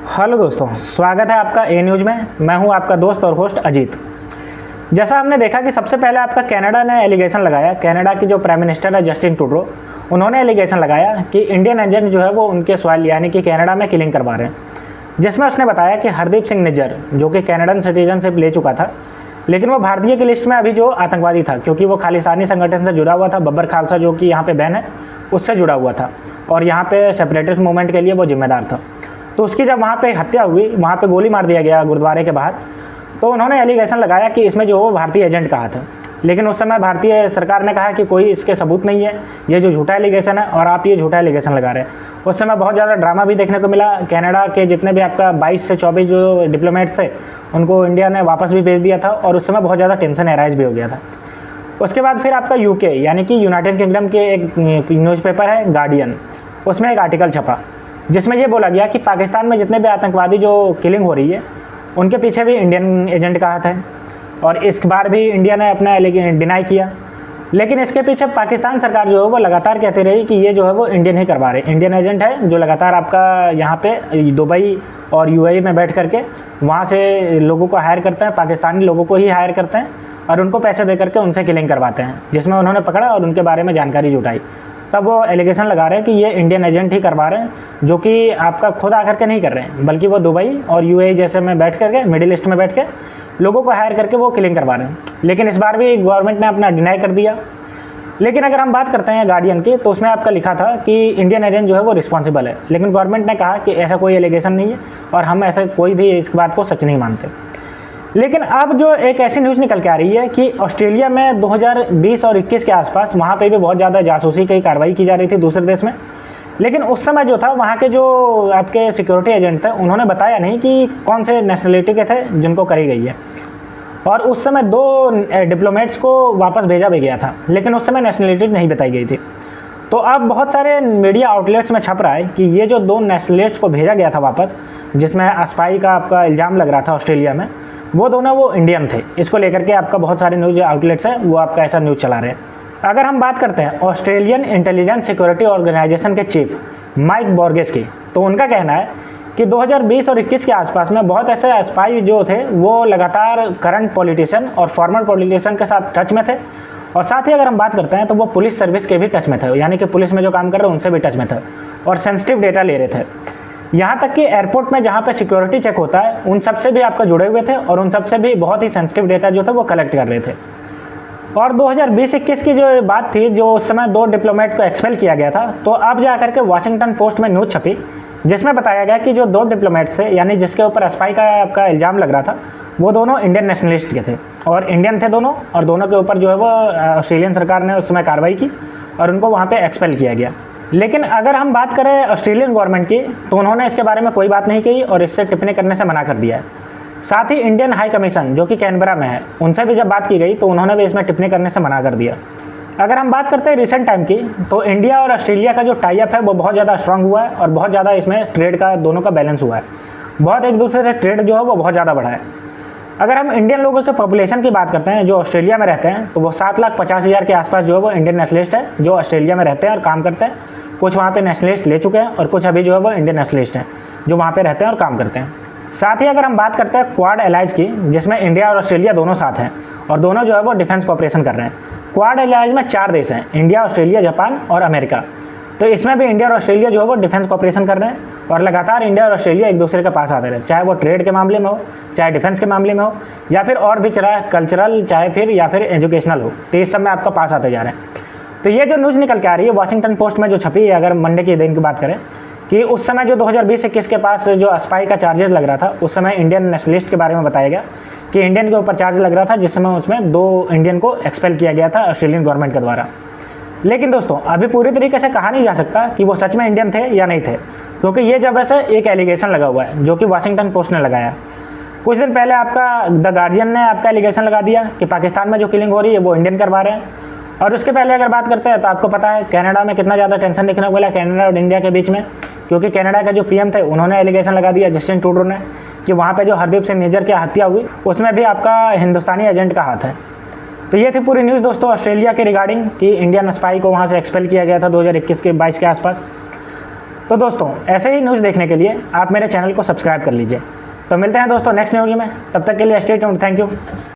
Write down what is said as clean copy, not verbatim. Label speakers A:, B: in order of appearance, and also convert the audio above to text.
A: Hello दोस्तों, स्वागत है आपका ए न्यूज़ में। मैं हूं आपका दोस्त और होस्ट अजीत। जैसा हमने देखा कि सबसे पहले आपका कनाडा ने एलिगेशन लगाया। कनाडा की जो प्राइम मिनिस्टर है जस्टिन ट्रूडो, उन्होंने एलिगेशन लगाया कि इंडियन एजेंट जो है वो उनके सॉइल यानी कि कनाडा में किलिंग करवा रहे हैं, जिसमें उसने बताया कि हरदीप सिंह निज्जर जो कि कनाडन सिटीजनशिप ले चुका था, लेकिन वो भारतीय की लिस्ट में अभी जो आतंकवादी था, क्योंकि वो खालिस्तानी संगठन से जुड़ा हुआ था। बब्बर खालसा जो कि यहाँ पे बैन है, उससे जुड़ा हुआ था और यहाँ पे सेपरेटिस्ट मूवमेंट के लिए वो जिम्मेदार था। तो उसकी जब वहाँ पे हत्या हुई, वहाँ पे गोली मार दिया गया गुरुद्वारे के बाहर, तो उन्होंने एलिगेशन लगाया कि इसमें जो वो भारतीय एजेंट कहा था। लेकिन उस समय भारतीय सरकार ने कहा कि कोई इसके सबूत नहीं है, ये जो झूठा एलिगेशन है और आप ये झूठा एलिगेशन लगा रहे हैं। उस समय बहुत ज़्यादा ड्रामा भी देखने को मिला। कनाडा के जितने भी आपका 22 से 24 जो डिप्लोमेट्स थे, उनको इंडिया ने वापस भी भेज दिया था और उस समय बहुत ज़्यादा टेंशन एराइज भी हो गया था। उसके बाद फिर आपका यूके यानी कि यूनाइटेड किंगडम के एक न्यूज़पेपर है गार्डियन, उसमें एक आर्टिकल छपा जिसमें ये बोला गया कि पाकिस्तान में जितने भी आतंकवादी जो किलिंग हो रही है, उनके पीछे भी इंडियन एजेंट का हाथ है। और इस बार भी इंडिया ने अपना डिनाई किया, लेकिन इसके पीछे पाकिस्तान सरकार जो है वो लगातार कहती रही कि ये जो है वो इंडियन ही करवा रहे, इंडियन एजेंट है जो लगातार आपका यहाँ पे दुबई और यूएई में बैठ करके वहाँ से लोगों को हायर करते हैं, पाकिस्तानी लोगों को ही हायर करते हैं और उनको पैसे दे करके उनसे किलिंग करवाते हैं, जिसमें उन्होंने पकड़ा और उनके बारे में जानकारी जुटाई। तब वो एलिगेशन लगा रहे हैं कि ये इंडियन एजेंट ही करवा रहे हैं, जो कि आपका खुद आकर के नहीं कर रहे हैं, बल्कि वो दुबई और यूएई जैसे में बैठ करके, मिडिल ईस्ट में बैठ के लोगों को हायर करके वो किलिंग करवा रहे हैं। लेकिन इस बार भी गवर्नमेंट ने अपना डिनाई कर दिया। लेकिन अगर हम बात करते हैं गार्डियन की, तो उसमें आपका लिखा था कि इंडियन एजेंट जो है वो रिस्पॉन्सिबल है, लेकिन गवर्नमेंट ने कहा कि ऐसा कोई एलिगेशन नहीं है और हम ऐसा कोई भी इस बात को सच नहीं मानते। लेकिन अब जो एक ऐसी न्यूज़ निकल के आ रही है कि ऑस्ट्रेलिया में 2020 और 21 के आसपास वहाँ पे भी बहुत ज़्यादा जासूसी की कार्रवाई की जा रही थी दूसरे देश में। लेकिन उस समय जो था वहाँ के जो आपके सिक्योरिटी एजेंट थे, उन्होंने बताया नहीं कि कौन से नेशनलिटी के थे जिनको करी गई है। और उस समय 2 डिप्लोमेट्स को वापस भेजा भी गया था, लेकिन उस समय नेशनलिटी नहीं बताई गई थी। तो अब बहुत सारे मीडिया आउटलेट्स में छप रहा है कि ये जो 2 नेशनलिस्ट्स को भेजा गया था वापस, जिसमें स्पाई का आपका इल्ज़ाम लग रहा था ऑस्ट्रेलिया में, वो दोनों वो इंडियन थे। इसको लेकर के आपका बहुत सारे न्यूज़ आउटलेट्स हैं, वो आपका ऐसा न्यूज़ चला रहे हैं। अगर हम बात करते हैं ऑस्ट्रेलियन इंटेलिजेंस सिक्योरिटी ऑर्गेनाइजेशन के चीफ माइक बोर्गेस की, तो उनका कहना है कि 2020 और 21 के आसपास में बहुत ऐसे स्पाई जो थे वो लगातार करंट पॉलिटिशियन और फॉर्मर पॉलिटिशियन के साथ टच में थे। और साथ ही अगर हम बात करते हैं तो वो पुलिस सर्विस के भी टच में थे, यानी कि पुलिस में जो काम कर रहे हैं उनसे भी टच में थे और सेंसिटिव डेटा ले रहे थे। यहाँ तक कि एयरपोर्ट में जहाँ पे सिक्योरिटी चेक होता है, उन सब से भी आपका जुड़े हुए थे और उन सब से भी बहुत ही सेंसिटिव डेटा जो था वो कलेक्ट कर रहे थे। और 2020-21 की जो बात थी, जो उस समय 2 डिप्लोमेट को एक्सपेल किया गया था, तो अब जा करके वाशिंगटन पोस्ट में न्यूज़ छपी जिसमें बताया गया कि जो 2 डिप्लोमेट्स थे, यानी जिसके ऊपर स्पाई का आपका इल्ज़ाम लग रहा था, वो दोनों इंडियन नेशनलिस्ट के थे और इंडियन थे दोनों, और दोनों के ऊपर जो है वो ऑस्ट्रेलियन सरकार ने उस समय कार्रवाई की और उनको वहाँ पर एक्सपेल किया गया। लेकिन अगर हम बात करें ऑस्ट्रेलियन गवर्नमेंट की, तो उन्होंने इसके बारे में कोई बात नहीं की और इससे टिप्पणी करने से मना कर दिया है। साथ ही इंडियन हाई कमीशन जो कि कैनबरा में है, उनसे भी जब बात की गई तो उन्होंने भी इसमें टिप्पणी करने से मना कर दिया। अगर हम बात करते हैं रिसेंट टाइम की, तो इंडिया और ऑस्ट्रेलिया का जो टाई अप है वो बहुत ज़्यादा स्ट्रांग हुआ है और बहुत ज़्यादा इसमें ट्रेड का दोनों का बैलेंस हुआ है। बहुत एक दूसरे से ट्रेड जो है वो बहुत ज़्यादा बढ़ा है। अगर हम इंडियन लोगों के पॉपुलेशन की बात करते हैं जो ऑस्ट्रेलिया में रहते हैं, तो वो 7,50,000 के आसपास जो है वो इंडियन नेशनलिस्ट है जो ऑस्ट्रेलिया में रहते हैं और काम करते हैं। कुछ वहाँ पे नेशनलिस्ट ले चुके हैं और कुछ अभी जो है वो इंडियन नेशनलिस्ट हैं जो वहाँ पे रहते हैं और काम करते हैं। साथ ही अगर हम बात करते हैं क्वाड एलाइज की, जिसमें इंडिया और ऑस्ट्रेलिया दोनों साथ हैं और दोनों जो है वो डिफेंस कोऑपरेशन कर रहे हैं। क्वाड एलाइज में 4 देश हैं, इंडिया, ऑस्ट्रेलिया, जापान और अमेरिका। तो इसमें भी इंडिया और ऑस्ट्रेलिया जो है वो डिफेंस कोऑपरेशन कर रहे हैं और लगातार इंडिया और ऑस्ट्रेलिया एक दूसरे के पास आते रहे, चाहे वो ट्रेड के मामले में हो, चाहे डिफेंस के मामले में हो, या फिर और भी चला कल्चरल, चाहे फिर या फिर एजुकेशनल हो, तो इस सब में आपका पास आते जा रहे हैं। तो ये जो न्यूज़ निकल के आ रही है वाशिंगटन पोस्ट में जो छपी है, अगर मंडे के दिन की बात करें, कि उस समय जो 2020-21 के पास जो स्पाई का चार्जेस लग रहा था, उस समय इंडियन नेशनलिस्ट के बारे में बताया गया कि इंडियन के ऊपर चार्ज लग रहा था, जिस समय उसमें 2 इंडियन को एक्सपेल किया गया था ऑस्ट्रेलियन गवर्नमेंट के द्वारा। लेकिन दोस्तों अभी पूरी तरीके से कहा नहीं जा सकता कि वो सच में इंडियन थे या नहीं थे, क्योंकि ये जब ऐसे एक एलिगेशन लगा हुआ है जो कि वाशिंगटन पोस्ट ने लगाया। कुछ दिन पहले आपका द गार्जियन ने आपका एलिगेशन लगा दिया कि पाकिस्तान में जो किलिंग हो रही है वो इंडियन करवा रहे हैं। और उसके पहले अगर बात करते हैं तो आपको पता है कनाडा में कितना ज़्यादा टेंशन देखने को मिला कनाडा और इंडिया के बीच में, क्योंकि कनाडा का जो पीएम थे उन्होंने एलिगेशन लगा दिया जस्टिन ट्रूडो ने कि वहाँ पे जो हरदीप सिंह निज्जर की हत्या हुई उसमें भी आपका हिंदुस्तानी एजेंट का हाथ है। तो ये थी पूरी न्यूज़ दोस्तों ऑस्ट्रेलिया के रिगार्डिंग कि इंडियन स्पाई को वहाँ से एक्सपेल किया गया था 2021 के 22 के आसपास। तो दोस्तों ऐसे ही न्यूज़ देखने के लिए आप मेरे चैनल को सब्सक्राइब कर लीजिए। तो मिलते हैं दोस्तों नेक्स्ट न्यूज़ में, तब तक के लिए स्टे ट्यून्ड, थैंक यू।